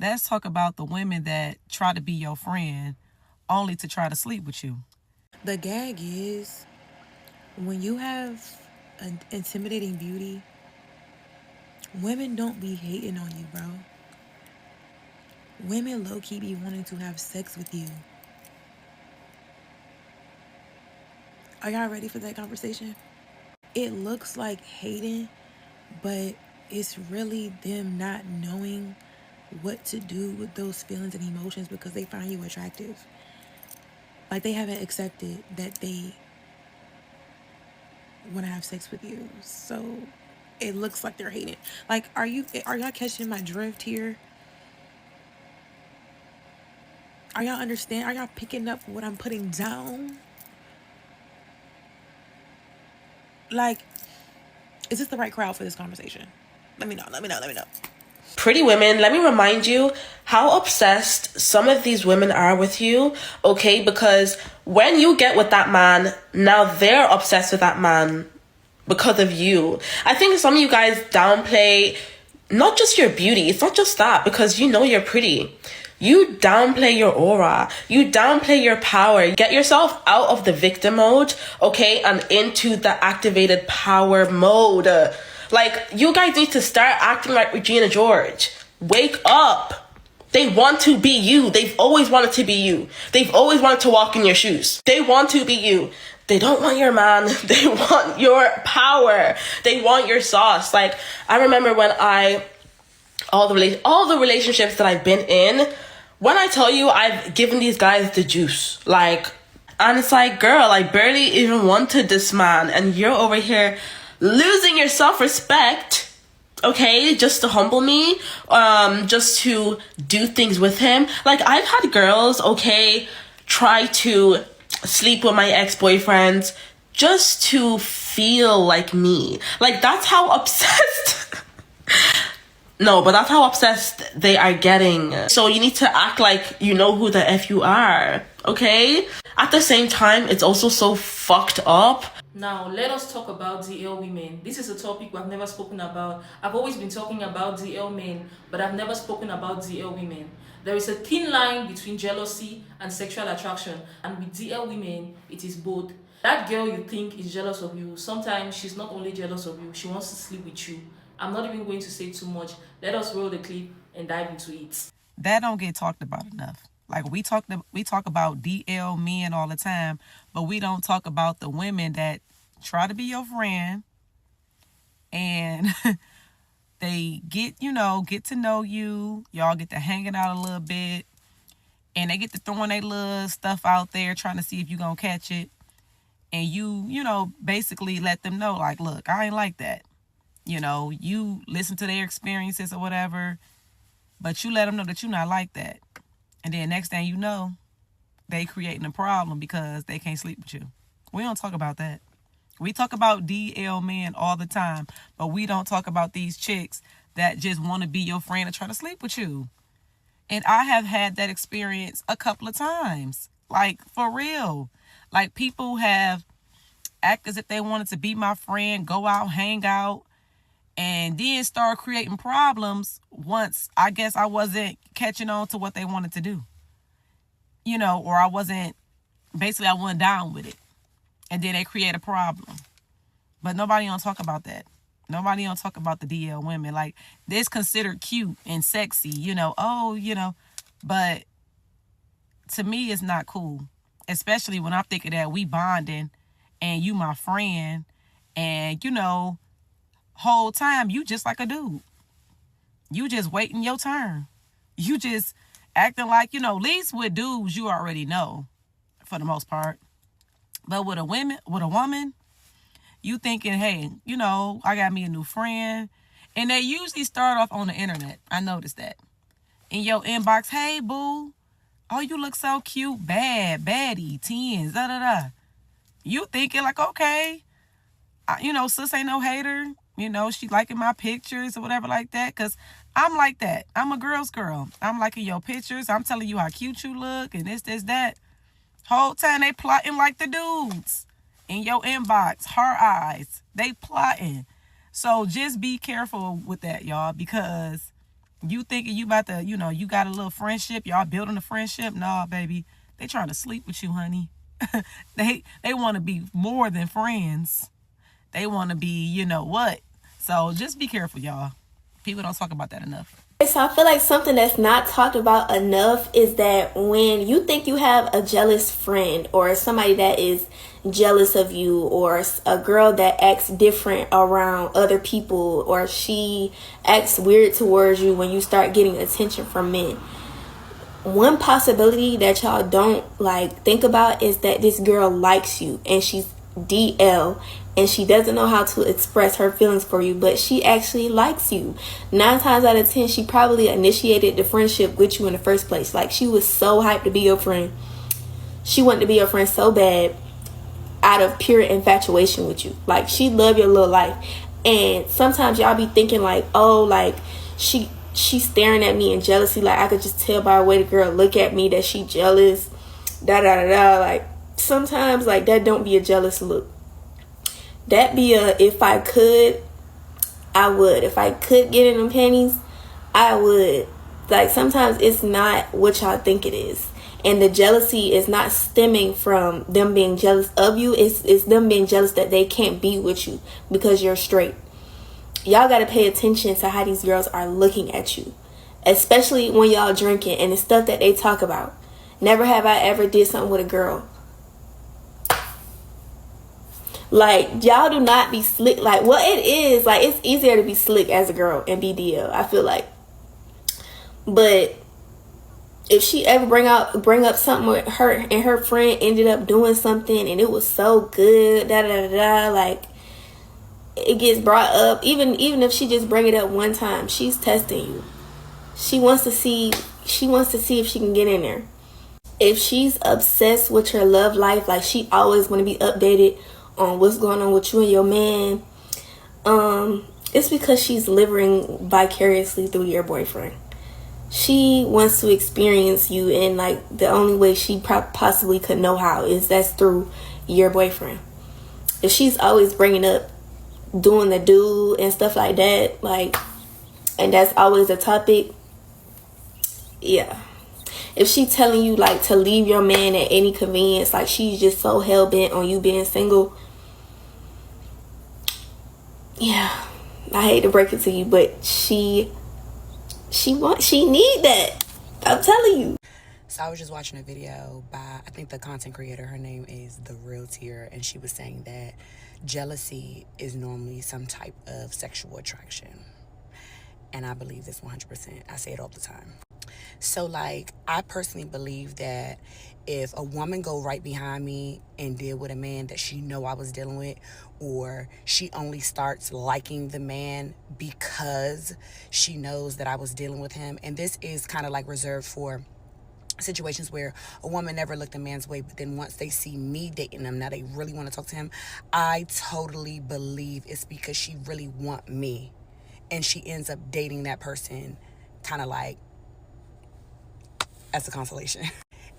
Let's talk about the women that try to be your friend only to try to sleep with you. The gag is when you have an intimidating beauty, women don't be hating on you, bro. Women low key be wanting to have sex with you. Are y'all ready for that conversation? It looks like hating, but it's really them not knowing what to do with those feelings and emotions because they find you attractive. Like they haven't accepted that they want to have sex with you. So it looks like they're hating. Like, are y'all catching my drift here? Are y'all understand? Are y'all picking up what I'm putting down? Like, is this the right crowd for this conversation? Let me know. Let me know. Let me know. Pretty women, let me remind you how obsessed some of these women are with you, okay? Because when you get with that man, now they're obsessed with that man because of you. I think some of you guys downplay not just your beauty, it's not just that, because you know you're pretty. You downplay your aura. You downplay your power. Get yourself out of the victim mode, okay, and into the activated power mode. Like, you guys need to start acting like Regina George. Wake up. They want to be you. They've always wanted to be you. They've always wanted to walk in your shoes. They want to be you. They don't want your man. They want your power. They want your sauce. Like, I remember when all the relationships that I've been in, when I tell you I've given these guys the juice, like, and it's like, girl, I barely even wanted this man, and you're over here losing your self-respect, okay, just to humble me, just to do things with him. Like, I've had girls, okay, try to sleep with my ex-boyfriends just to feel like me. Like, that's how obsessed no, but that's how obsessed they are getting. So you need to act like you know who the F you are, okay? At the same time, it's also so fucked up. Now, let us talk about DL women. This is a topic we've never spoken about. I've always been talking about DL men, but I've never spoken about DL women. There is a thin line between jealousy and sexual attraction, and with DL women, it is both. That girl you think is jealous of you, sometimes she's not only jealous of you, she wants to sleep with you. I'm not even going to say too much. Let us roll the clip and dive into it. That don't get talked about enough. Like we talk about DL men all the time, but we don't talk about the women that try to be your friend and they get to know you. Y'all get to hanging out a little bit and they get to throwing their little stuff out there trying to see if you gonna catch it. And you basically let them know, like, look, I ain't like that. You listen to their experiences or whatever, but you let them know that you're not like that. And then next thing you know, they creating a problem because they can't sleep with you. We don't talk about that. We talk about DL men all the time, but we don't talk about these chicks that just want to be your friend and try to sleep with you. And I have had that experience a couple of times. Like, for real. Like, people have acted as if they wanted to be my friend, go out, hang out, and then start creating problems once I guess I wasn't catching on to what they wanted to do. Or I wasn't down with it. And then they create a problem. But nobody don't talk about that. Nobody don't talk about the DL women. Like, this considered cute and sexy, but to me it's not cool. Especially when I'm thinking that we bonding and you my friend and whole time you just like a dude. You just waiting your turn. You just acting like, least with dudes you already know for the most part. But with a woman, you thinking, hey, I got me a new friend. And they usually start off on the internet. I noticed that. In your inbox, hey boo, oh, you look so cute, baddie, tens, da da da. You thinking like, okay, sis ain't no hater. She liking my pictures or whatever like that. Because I'm like that. I'm a girl's girl. I'm liking your pictures. I'm telling you how cute you look and this, that. Whole time they plotting like the dudes. In your inbox, her eyes. They plotting. So just be careful with that, y'all. Because You thinking you about to, you got a little friendship, y'all building a friendship. Nah, baby. They trying to sleep with you, honey. They want to be more than friends. They want to be, what. So just be careful, y'all. People don't talk about that enough. So I feel like something that's not talked about enough is that when you think you have a jealous friend or somebody that is jealous of you, or a girl that acts different around other people, or she acts weird towards you when you start getting attention from men, one possibility that y'all don't think about is that this girl likes you and she's DL and she doesn't know how to express her feelings for you, but she actually likes you. 9 times out of 10, she probably initiated the friendship with you in the first place. Like, she was so hyped to be your friend. She wanted to be your friend so bad out of pure infatuation with you. Like, she loved your little life. And sometimes y'all be thinking she's staring at me in jealousy. Like, I could just tell by the way the girl look at me that she jealous. Sometimes that don't be a jealous look. That be if I could, I would. If I could get in them panties, I would. Sometimes it's not what y'all think it is. And the jealousy is not stemming from them being jealous of you. It's them being jealous that they can't be with you because you're straight. Y'all got to pay attention to how these girls are looking at you, especially when y'all drinking and the stuff that they talk about. Never have I ever did something with a girl. Y'all do not be slick. It is, it's easier to be slick as a girl and be DL, I feel like. But if she ever bring up something with her and her friend ended up doing something and it was so good, it gets brought up, even if she just bring it up one time, she's testing you. She wants to see if she can get in there. If she's obsessed with her love life, she always want to be updated on what's going on with you and your man, it's because she's living vicariously through your boyfriend. She wants to experience you, and the only way she possibly could know how is that's through your boyfriend. If she's always bringing up doing the do and stuff like that, and that's always a topic, yeah. If she's telling you to leave your man at any convenience, she's just so hell bent on you being single, yeah, I hate to break it to you, but she need that. I'm telling you. So I was just watching a video by, I think the content creator, her name is The Real Tier, and she was saying that jealousy is normally some type of sexual attraction. And I believe this 100%. I say it all the time. So I personally believe that if a woman go right behind me and deal with a man that she know I was dealing with, or she only starts liking the man because she knows that I was dealing with him, and this is kind of reserved for situations where a woman never looked a man's way, but then once they see me dating him, now they really want to talk to him, I totally believe it's because she really want me, and she ends up dating that person kind of as a consolation.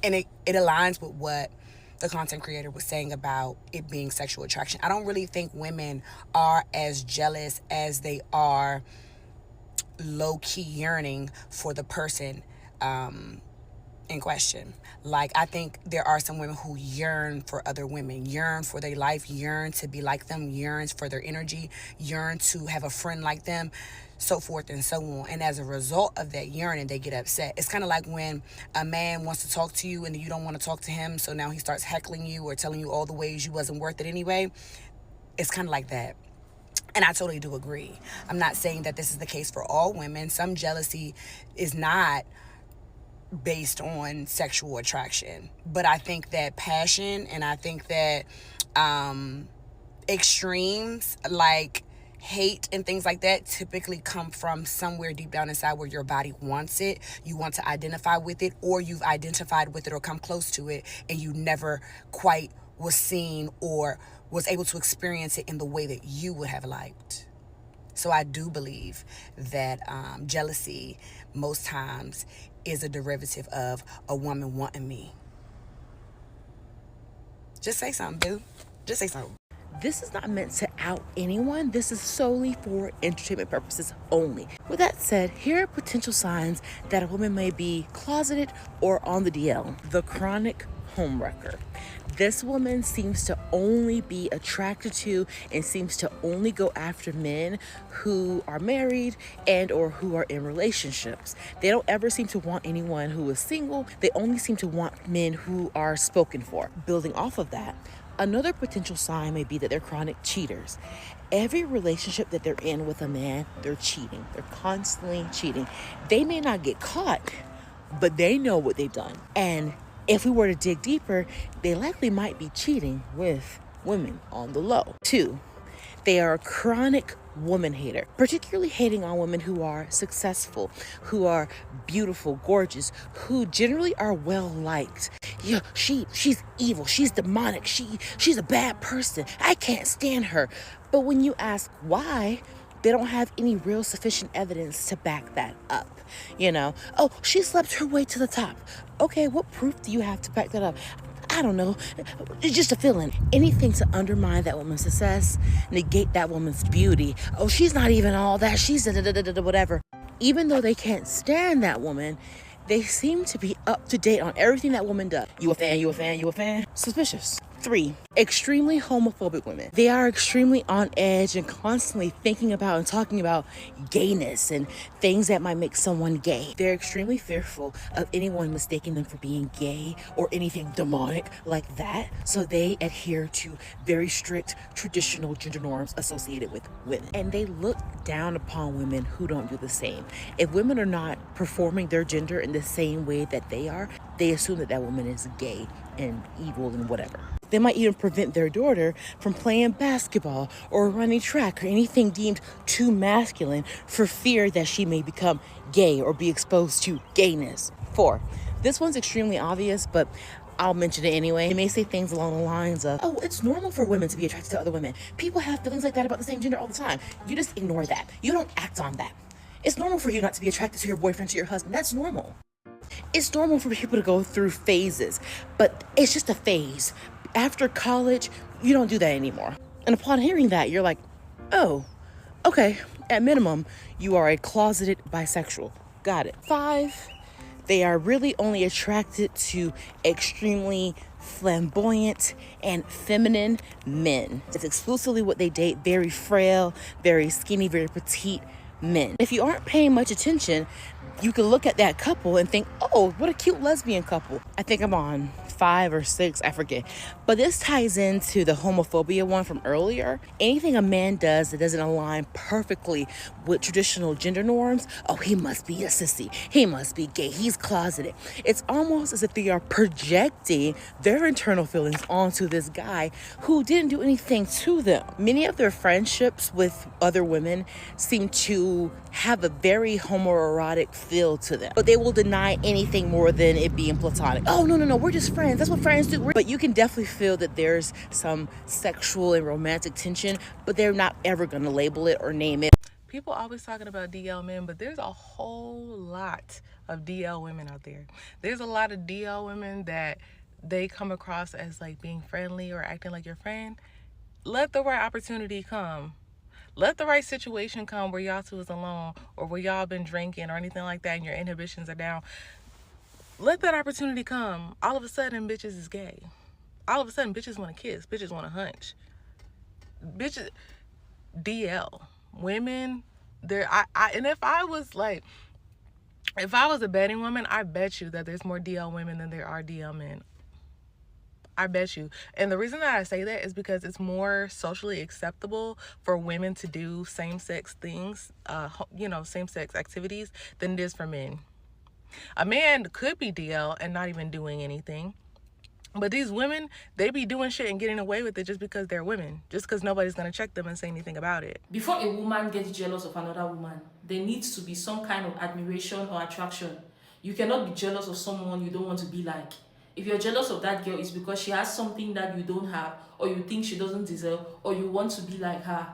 And it aligns with what the content creator was saying about it being sexual attraction. I don't really think women are as jealous as they are low-key yearning for the person in question. I think there are some women who yearn for other women, yearn for their life, yearn to be like them, yearns for their energy, yearn to have a friend like them, so forth and so on. And as a result of that yearning, they get upset. It's kind of like when a man wants to talk to you and you don't want to talk to him, so now he starts heckling you or telling you all the ways you wasn't worth it anyway. It's kind of like that. And I totally do agree. I'm not saying that this is the case for all women. Some jealousy is not based on sexual attraction, but I think that passion, and I think that extremes hate and things like that typically come from somewhere deep down inside where your body wants it. You want to identify with it, or you've identified with it or come close to it, and you never quite was seen or was able to experience it in the way that you would have liked. So I do believe that jealousy most times is a derivative of a woman wanting me. Just say something, boo. Just say something. This is not meant to out anyone. This is solely for entertainment purposes only. With that said, here are potential signs that a woman may be closeted or on the DL. The chronic homewrecker. This woman seems to only be attracted to and seems to only go after men who are married and or who are in relationships. They don't ever seem to want anyone who is single. They only seem to want men who are spoken for. Building off of that, another potential sign may be that they're chronic cheaters. Every relationship that they're in with a man, they're cheating. They're constantly cheating. They may not get caught, but they know what they've done. And if we were to dig deeper, they likely might be cheating with women on the low. 2, they are a chronic woman hater, particularly hating on women who are successful, who are beautiful, gorgeous, who generally are well liked. Yeah, she's evil, she's demonic, she's a bad person. I can't stand her. But when you ask why, they don't have any real sufficient evidence to back that up. Oh, she slept her way to the top. Okay, what proof do you have to back that up? I don't know. It's just a feeling. Anything to undermine that woman's success, negate that woman's beauty. Oh, she's not even all that. She's whatever. Even though they can't stand that woman, they seem to be up to date on everything that woman does. You a fan, you a fan, you a fan? Suspicious. 3, extremely homophobic women. They are extremely on edge and constantly thinking about and talking about gayness and things that might make someone gay. They're extremely fearful of anyone mistaking them for being gay or anything demonic like that. So they adhere to very strict traditional gender norms associated with women. And they look down upon women who don't do the same. If women are not performing their gender in the same way that they are, they assume that that woman is gay and evil and whatever. They might even prevent their daughter from playing basketball or running track or anything deemed too masculine for fear that she may become gay or be exposed to gayness. 4, this one's extremely obvious, but I'll mention it anyway. They may say things along the lines of, oh, it's normal for women to be attracted to other women. People have feelings like that about the same gender all the time. You just ignore that. You don't act on that. It's normal for you not to be attracted to your boyfriend, to your husband. That's normal. It's normal for people to go through phases, but it's just a phase. After college, you don't do that anymore. And upon hearing that, you're like, oh, okay. At minimum, you are a closeted bisexual. Got it. 5, they are really only attracted to extremely flamboyant and feminine men. It's exclusively what they date. Very frail, very skinny, very petite men. If you aren't paying much attention, you can look at that couple and think, oh, what a cute lesbian couple. I think I'm on 5 or 6, I forget. But this ties into the homophobia one from earlier. Anything a man does that doesn't align perfectly with traditional gender norms, oh, he must be a sissy. He must be gay. He's closeted. It's almost as if they are projecting their internal feelings onto this guy who didn't do anything to them. Many of their friendships with other women seem to have a very homoerotic feel to them, but they will deny anything more than it being platonic. Oh, no, we're just friends. That's what friends do. But you can definitely feel that there's some sexual and romantic tension, but they're not ever going to label it or name it. People always talking about DL men, but there's a whole lot of DL women out there. There's a lot of DL women that they come across as like being friendly or acting like your friend. Let the right opportunity come. Let the right situation come where y'all two is alone or where y'all been drinking or anything like that and your inhibitions are down. Let that opportunity come. All of a sudden, bitches is gay. All of a sudden, bitches want to kiss. Bitches want to hunch. Bitches, DL. Women, and if I was a betting woman, I bet you that there's more DL women than there are DL men. I bet you. And the reason that I say that is because it's more socially acceptable for women to do same-sex things, same-sex activities than it is for men. A man could be DL and not even doing anything. But these women, they be doing shit and getting away with it just because they're women. Just because nobody's going to check them and say anything about it. Before a woman gets jealous of another woman, there needs to be some kind of admiration or attraction. You cannot be jealous of someone you don't want to be like. If you're jealous of that girl, it's because she has something that you don't have, or you think she doesn't deserve, or you want to be like her.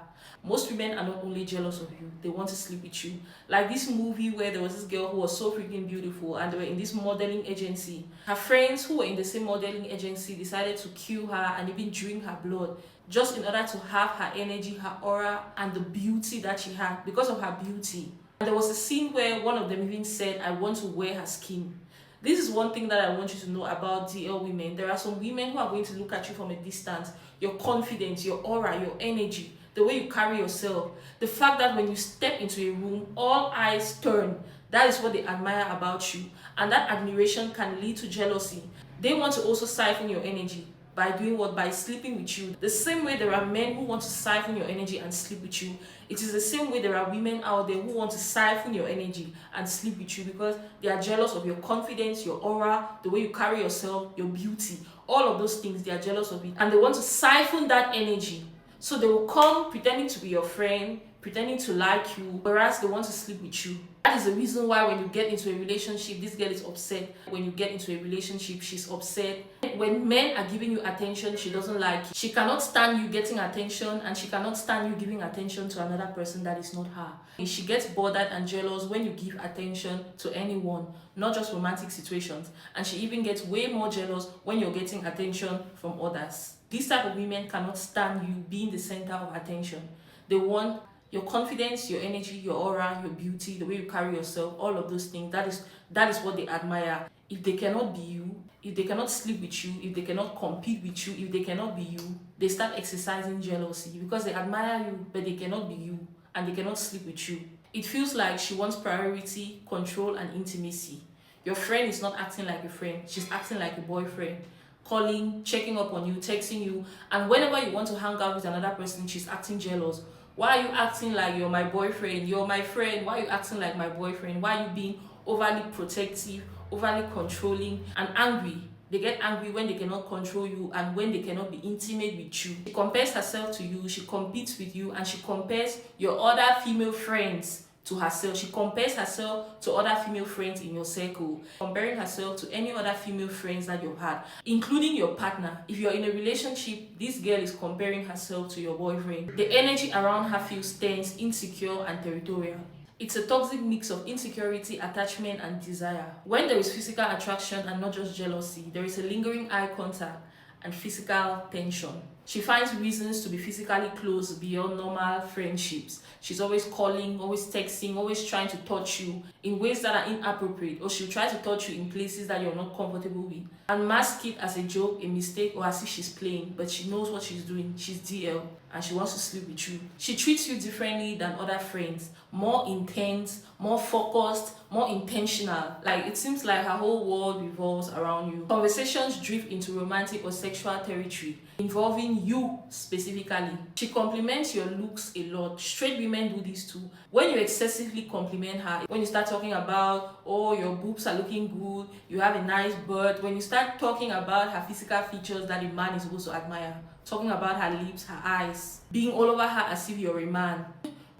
Most women are not only jealous of you, they want to sleep with you. Like this movie where there was this girl who was so freaking beautiful and they were in this modeling agency. Her friends who were in the same modeling agency decided to kill her and even drink her blood. just in order to have her energy, her aura, and the beauty that she had because of her beauty. And there was a scene where one of them even said, I want to wear her skin. This is one thing that I want you to know about DL women. There are some women who are going to look at you from a distance. Your confidence, your aura, your energy, the way you carry yourself, the fact that when you step into a room, all eyes turn. That is what they admire about you. And that admiration can lead to jealousy. They want to also siphon your energy. By doing what? By sleeping with you. The same way there are men who want to siphon your energy and sleep with you, it is the same way there are women out there who want to siphon your energy and sleep with you because they are jealous of your confidence, your aura, the way you carry yourself, your beauty. All of those things, they are jealous of it. And they want to siphon that energy. So they will come pretending to be your friend, pretending to like you, whereas they want to sleep with you. That is the reason why when you get into a relationship, this girl is upset. When you get into a relationship, she's upset. When men are giving you attention, she doesn't like it. She cannot stand you getting attention, and she cannot stand you giving attention to another person that is not her. She gets bothered and jealous when you give attention to anyone, not just romantic situations. And she even gets way more jealous when you're getting attention from others. These type of women cannot stand you being the center of attention. They want your confidence, your energy, your aura, your beauty, the way you carry yourself, all of those things. That is what they admire. If they cannot be you, if they cannot sleep with you, if they cannot compete with you, if they cannot be you, they start exercising jealousy because they admire you, but they cannot be you and they cannot sleep with you. It feels like she wants priority, control, and intimacy. Your friend is not acting like a friend, she's acting like a boyfriend. Calling, checking up on you, texting you, and whenever you want to hang out with another person, she's acting jealous. Why are you acting like you're my boyfriend? You're my friend. Why are you acting like my boyfriend? Why are you being overly protective, overly controlling, and angry? They get angry when they cannot control you and when they cannot be intimate with you. She compares herself to you, she competes with you, and she compares your other female friends to herself. She compares herself to other female friends in your circle, comparing herself to any other female friends that you've had, including your partner. If you're in a relationship, this girl is comparing herself to your boyfriend. The energy around her feels tense, insecure, and territorial. It's a toxic mix of insecurity, attachment, and desire. When there is physical attraction and not just jealousy, there is a lingering eye contact and physical tension. She finds reasons to be physically close beyond normal friendships. She's always calling, always texting, always trying to touch you in ways that are inappropriate, or she'll try to touch you in places that you're not comfortable with and mask it as a joke, a mistake, or as if she's playing, but she knows what she's doing. She's DL and she wants to sleep with you. She treats you differently than other friends, more intense, more focused, more intentional. Like, it seems like her whole world revolves around you. Conversations drift into romantic or sexual territory involving you specifically. She compliments your looks a lot. Straight women do this too. When you excessively compliment her, when you start talking about, oh, your boobs are looking good, you have a nice butt, when you start talking about her physical features that a man is supposed to admire, talking about her lips, her eyes, being all over her as if you're a man,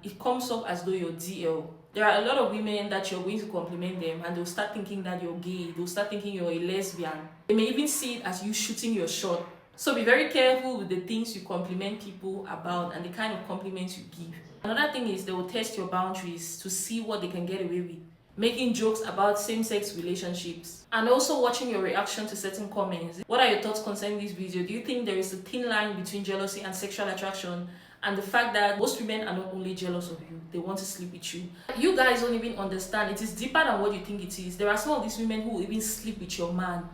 it comes off as though you're DL. There are a lot of women that you're going to compliment them and they'll start thinking that you're gay. They'll start thinking you're a lesbian. They may even see it as you shooting your shot. So be very careful with the things you compliment people about and the kind of compliments you give. Another thing is they will test your boundaries to see what they can get away with. Making jokes about same-sex relationships and also watching your reaction to certain comments. What are your thoughts concerning this video? Do you think there is a thin line between jealousy and sexual attraction? And the fact that most women are not only jealous of you, they want to sleep with you. You guys don't even understand. It is deeper than what you think it is. There are some of these women who will even sleep with your man.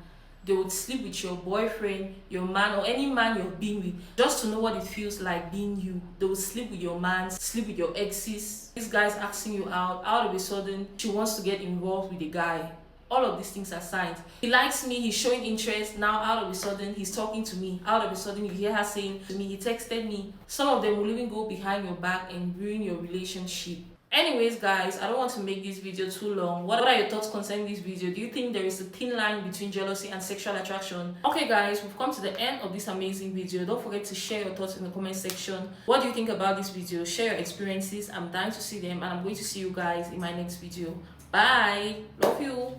They would sleep with your boyfriend, your man, or any man you've been with, just to know what it feels like being you. They will sleep with your man, sleep with your exes. This guy's asking you out of a sudden, she wants to get involved with the guy. All of these things are signs. He likes me, he's showing interest. Now out of a sudden, he's talking to me. Out of a sudden, you hear her saying to me, he texted me. Some of them will even go behind your back and ruin your relationship. Anyways, guys, I don't want to make this video too long. What are your thoughts concerning this video? Do you think there is a thin line between jealousy and sexual attraction? Okay, guys, we've come to the end of this amazing video. Don't forget to share your thoughts in the comment section. What do you think about this video? Share your experiences. I'm dying to see them, and I'm going to see you guys in my next video. Bye. Love you.